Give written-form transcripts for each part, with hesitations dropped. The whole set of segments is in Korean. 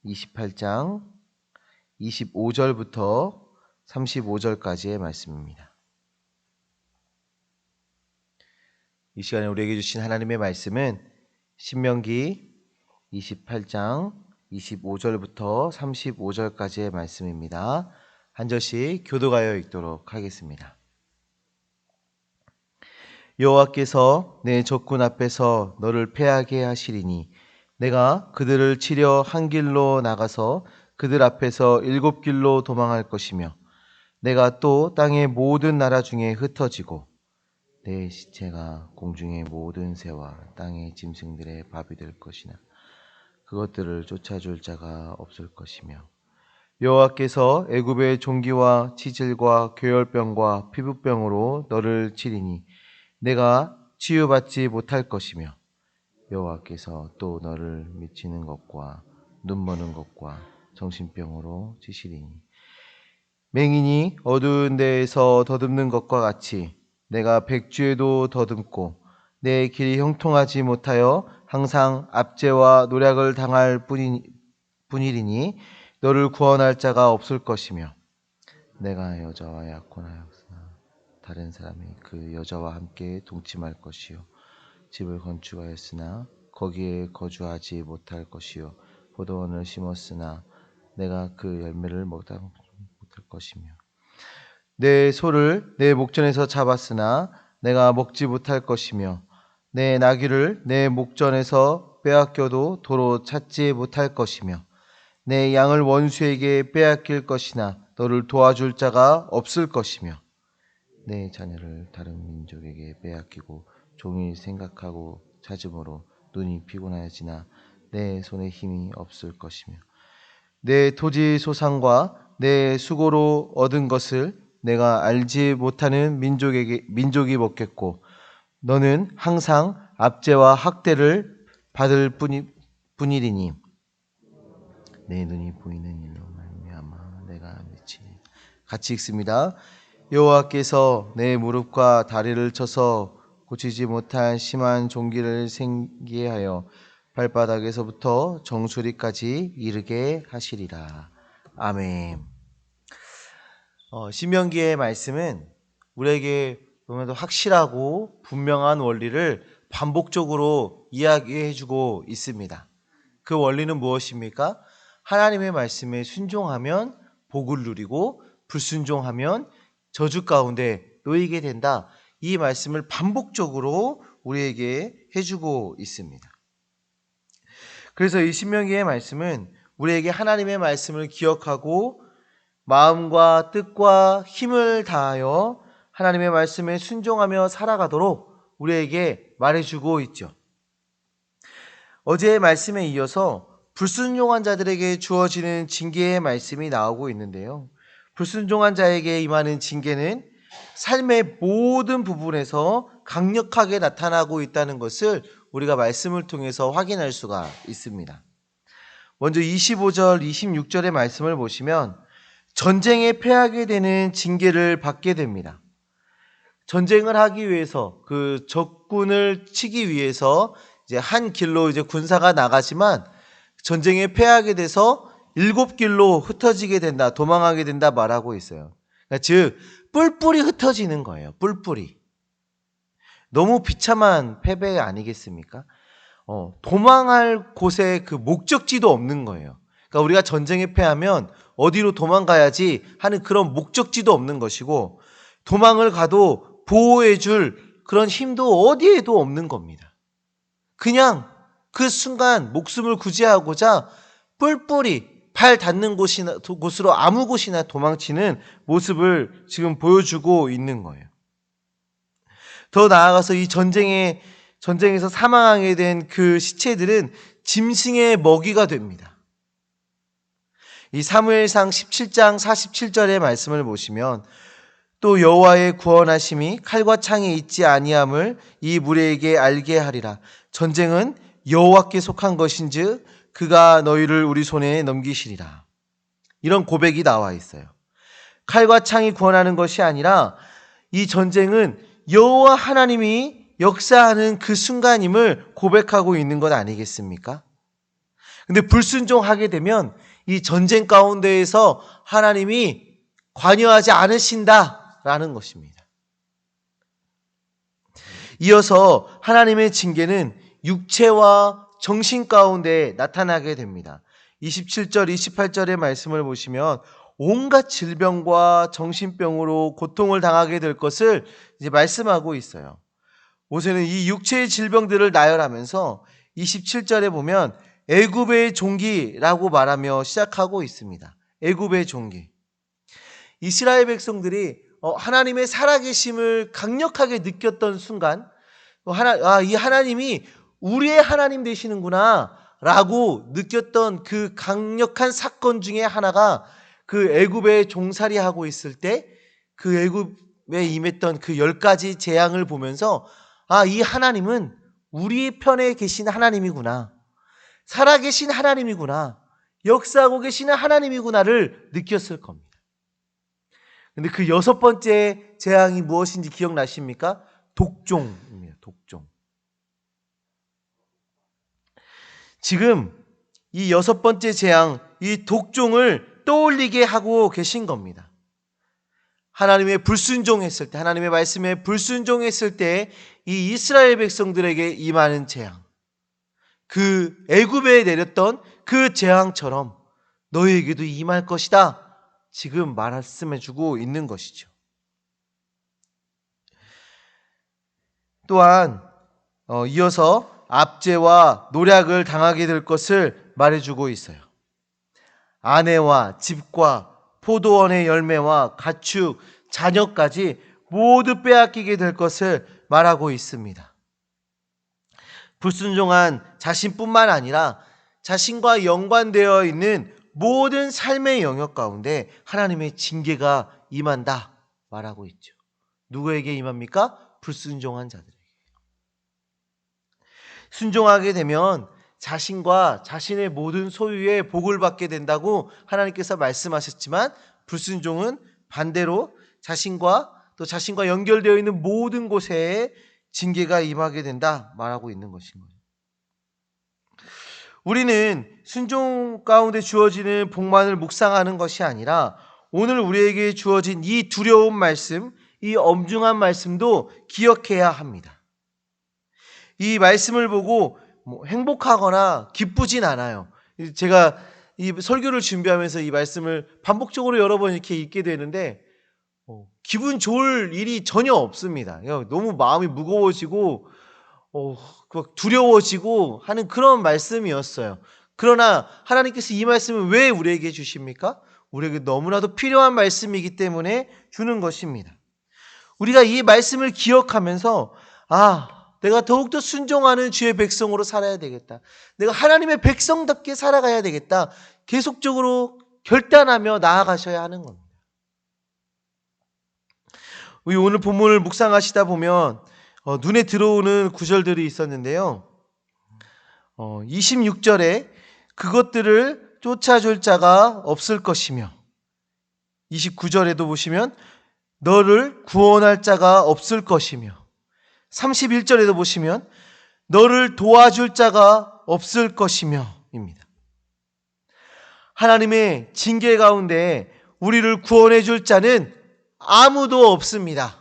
28장 25절부터 35절까지의 말씀입니다. 이 시간에 우리에게 주신 하나님의 말씀은 신명기 28장 25절부터 35절까지의 말씀입니다. 한 절씩 교도하여 읽도록 하겠습니다. 여호와께서 내 적군 앞에서 너를 패하게 하시리니 내가 그들을 치려 한 길로 나가서 그들 앞에서 7길로 도망할 것이며 내가 또 땅의 모든 나라 중에 흩어지고 내 시체가 공중의 모든 새와 땅의 짐승들의 밥이 될 것이나 그것들을 쫓아줄 자가 없을 것이며 여호와께서 애굽의 종기와 치질과 괴혈병과 피부병으로 너를 치리니 내가 치유받지 못할 것이며 여호와께서 또 너를 미치는 것과 눈머는 것과 정신병으로 치시리니 맹인이 어두운 데에서 더듬는 것과 같이 내가 백주에도 더듬고 내 길이 형통하지 못하여 항상 압제와 노략을 당할 뿐이리니 너를 구원할 자가 없을 것이며 내가 여자와 약혼하였으나 다른 사람이 그 여자와 함께 동침할 것이요 집을 건축하였으나 거기에 거주하지 못할 것이요 포도원을 심었으나 내가 그 열매를 못할 것이며 내 소를 내 목전에서 잡았으나 내가 먹지 못할 것이며 내 나귀를 내 목전에서 빼앗겨도 도로 찾지 못할 것이며 내 양을 원수에게 빼앗길 것이나 너를 도와줄 자가 없을 것이며 내 자녀를 다른 민족에게 빼앗기고 종일 생각하고 찾음으로 눈이 피곤하여지나 내 손에 힘이 없을 것이며 내 토지 소산과 내 수고로 얻은 것을 내가 알지 못하는 민족이 먹겠고 너는 항상 압제와 학대를 받을 뿐이리니 내 눈이 보이는 일로 말미암아 내가 미치니 같이 읽습니다. 여호와께서 내 무릎과 다리를 쳐서 고치지 못한 심한 종기를 생기게 하여 발바닥에서부터 정수리까지 이르게 하시리라. 아멘. 신명기의 말씀은 우리에게 너무나도 확실하고 분명한 원리를 반복적으로 이야기해주고 있습니다. 그 원리는 무엇입니까? 하나님의 말씀에 순종하면 복을 누리고 불순종하면 저주 가운데 놓이게 된다. 이 말씀을 반복적으로 우리에게 해주고 있습니다. 그래서 이 신명기의 말씀은 우리에게 하나님의 말씀을 기억하고 마음과 뜻과 힘을 다하여 하나님의 말씀에 순종하며 살아가도록 우리에게 말해주고 있죠. 어제의 말씀에 이어서 불순종한 자들에게 주어지는 징계의 말씀이 나오고 있는데요. 불순종한 자에게 임하는 징계는 삶의 모든 부분에서 강력하게 나타나고 있다는 것을 우리가 말씀을 통해서 확인할 수가 있습니다. 먼저 25절, 26절의 말씀을 보시면 전쟁에 패하게 되는 징계를 받게 됩니다. 전쟁을 하기 위해서 그 적군을 치기 위해서 이제 한 길로 이제 군사가 나가지만 전쟁에 패하게 돼서 7길로 흩어지게 된다, 도망하게 된다 말하고 있어요. 그러니까 즉 뿔뿔이 흩어지는 거예요. 뿔뿔이. 너무 비참한 패배 아니겠습니까? 도망할 곳에 그 목적지도 없는 거예요. 그러니까 우리가 전쟁에 패하면 어디로 도망가야지 하는 그런 목적지도 없는 것이고 도망을 가도 보호해줄 그런 힘도 어디에도 없는 겁니다. 그냥 그 순간 목숨을 구제하고자 뿔뿔이 발 닿는 곳으로 아무 곳이나 도망치는 모습을 지금 보여주고 있는 거예요. 더 나아가서 이 전쟁에서 사망하게 된 그 시체들은 짐승의 먹이가 됩니다. 이 사무엘상 17장 47절의 말씀을 보시면 또 여호와의 구원하심이 칼과 창에 있지 아니함을 이 무리에게 알게 하리라. 전쟁은 여호와께 속한 것인즉 그가 너희를 우리 손에 넘기시리라. 이런 고백이 나와 있어요. 칼과 창이 구원하는 것이 아니라 이 전쟁은 여호와 하나님이 역사하는 그 순간임을 고백하고 있는 것 아니겠습니까? 근데 불순종하게 되면 이 전쟁 가운데에서 하나님이 관여하지 않으신다라는 것입니다. 이어서 하나님의 징계는 육체와 정신 가운데 나타나게 됩니다. 27절, 28절의 말씀을 보시면 온갖 질병과 정신병으로 고통을 당하게 될 것을 이제 말씀하고 있어요. 모세는 이 육체의 질병들을 나열하면서 27절에 보면 애굽의 종기라고 말하며 시작하고 있습니다. 애굽의 종기. 이스라엘 백성들이 하나님의 살아계심을 강력하게 느꼈던 순간 이 하나님이 우리의 하나님 되시는구나 라고 느꼈던 그 강력한 사건 중에 하나가 그 애굽에 종살이하고 있을 때 그 애굽에 임했던 그 10가지 재앙을 보면서 이 하나님은 우리 편에 계신 하나님이구나, 살아계신 하나님이구나, 역사하고 계시는 하나님이구나를 느꼈을 겁니다. 근데 그 6번째 재앙이 무엇인지 기억나십니까? 독종입니다. 독종. 지금 이 6번째 재앙, 이 독종을 떠올리게 하고 계신 겁니다. 하나님의 불순종했을 때, 하나님의 말씀에 불순종했을 때 이 이스라엘 백성들에게 임하는 재앙, 그 애굽에 내렸던 그 재앙처럼 너희에게도 임할 것이다, 지금 말씀해주고 있는 것이죠. 또한 이어서 압제와 노략을 당하게 될 것을 말해주고 있어요. 아내와 집과 포도원의 열매와 가축, 자녀까지 모두 빼앗기게 될 것을 말하고 있습니다. 불순종한 자신뿐만 아니라 자신과 연관되어 있는 모든 삶의 영역 가운데 하나님의 징계가 임한다 말하고 있죠. 누구에게 임합니까? 불순종한 자들에게. 순종하게 되면 자신과 자신의 모든 소유의 복을 받게 된다고 하나님께서 말씀하셨지만, 불순종은 반대로 자신과 또 자신과 연결되어 있는 모든 곳에 징계가 임하게 된다 말하고 있는 것인 거예요. 우리는 순종 가운데 주어지는 복만을 묵상하는 것이 아니라 오늘 우리에게 주어진 이 두려운 말씀, 이 엄중한 말씀도 기억해야 합니다. 이 말씀을 보고 행복하거나 기쁘진 않아요. 제가 이 설교를 준비하면서 이 말씀을 반복적으로 여러 번 이렇게 읽게 되는데 기분 좋을 일이 전혀 없습니다. 너무 마음이 무거워지고 두려워지고 하는 그런 말씀이었어요. 그러나 하나님께서 이 말씀을 왜 우리에게 주십니까? 우리에게 너무나도 필요한 말씀이기 때문에 주는 것입니다. 우리가 이 말씀을 기억하면서 내가 더욱더 순종하는 주의 백성으로 살아야 되겠다, 내가 하나님의 백성답게 살아가야 되겠다, 계속적으로 결단하며 나아가셔야 하는 겁니다. 우리 오늘 본문을 묵상하시다 보면 눈에 들어오는 구절들이 있었는데요. 26절에 그것들을 쫓아줄 자가 없을 것이며, 29절에도 보시면 너를 구원할 자가 없을 것이며, 31절에도 보시면 너를 도와줄 자가 없을 것이며 입니다. 하나님의 징계 가운데 우리를 구원해 줄 자는 아무도 없습니다.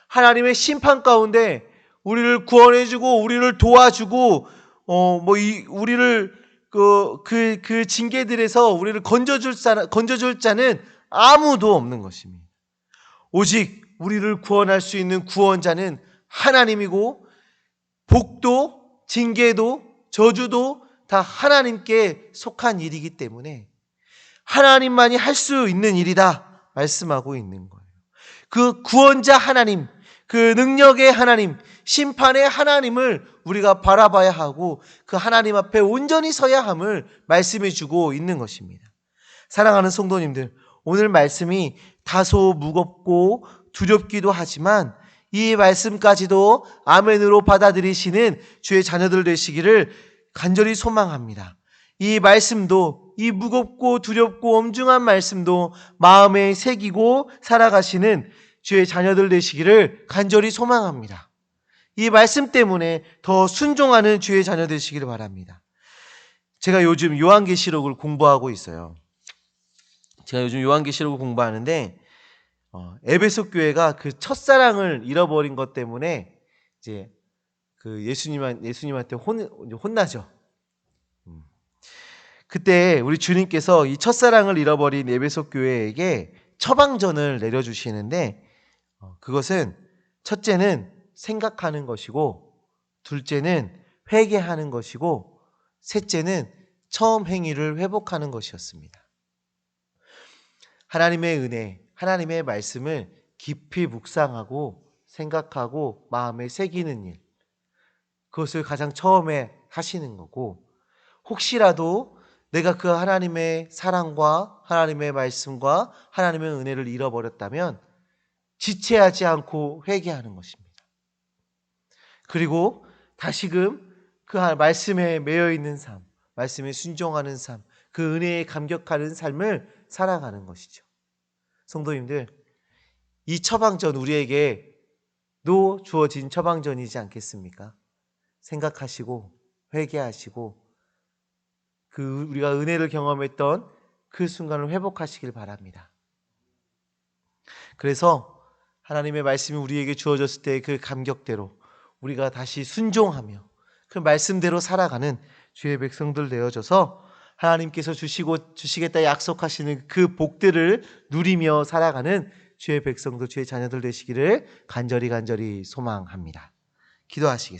하나님의 심판 가운데 우리를 구원해 주고 우리를 도와주고 우리를 그 징계들에서 우리를 건져줄 자는 아무도 없는 것입니다. 오직 우리를 구원할 수 있는 구원자는 하나님이고, 복도 징계도 저주도 다 하나님께 속한 일이기 때문에 하나님만이 할 수 있는 일이다 말씀하고 있는 거예요. 그 구원자 하나님, 그 능력의 하나님, 심판의 하나님을 우리가 바라봐야 하고 그 하나님 앞에 온전히 서야 함을 말씀해 주고 있는 것입니다. 사랑하는 성도님들, 오늘 말씀이 다소 무겁고 두렵기도 하지만 이 말씀까지도 아멘으로 받아들이시는 주의 자녀들 되시기를 간절히 소망합니다. 이 말씀도, 이 무겁고 두렵고 엄중한 말씀도 마음에 새기고 살아가시는 주의 자녀들 되시기를 간절히 소망합니다. 이 말씀 때문에 더 순종하는 주의 자녀 되시기를 바랍니다. 제가 요즘 요한계시록을 공부하고 있어요. 제가 요즘 요한계시록을 공부하는데 에베소 교회가 그 첫사랑을 잃어버린 것 때문에 이제 그 예수님한테 혼나죠. 그때 우리 주님께서 이 첫사랑을 잃어버린 에베소 교회에게 처방전을 내려주시는데 그것은 첫째는 생각하는 것이고, 둘째는 회개하는 것이고, 셋째는 처음 행위를 회복하는 것이었습니다. 하나님의 은혜, 하나님의 말씀을 깊이 묵상하고 생각하고 마음에 새기는 일, 그것을 가장 처음에 하시는 거고, 혹시라도 내가 그 하나님의 사랑과 하나님의 말씀과 하나님의 은혜를 잃어버렸다면 지체하지 않고 회개하는 것입니다. 그리고 다시금 그 말씀에 매여 있는 삶, 말씀에 순종하는 삶, 그 은혜에 감격하는 삶을 살아가는 것이죠. 성도님들, 이 처방전 우리에게도 주어진 처방전이지 않겠습니까? 생각하시고 회개하시고 우리가 은혜를 경험했던 그 순간을 회복하시길 바랍니다. 그래서 하나님의 말씀이 우리에게 주어졌을 때 그 감격대로 우리가 다시 순종하며 그 말씀대로 살아가는 주의 백성들 되어져서 하나님께서 주시겠다 약속하시는 그 복들을 누리며 살아가는 주의 백성들, 주의 자녀들 되시기를 간절히 소망합니다. 기도하시겠습니다.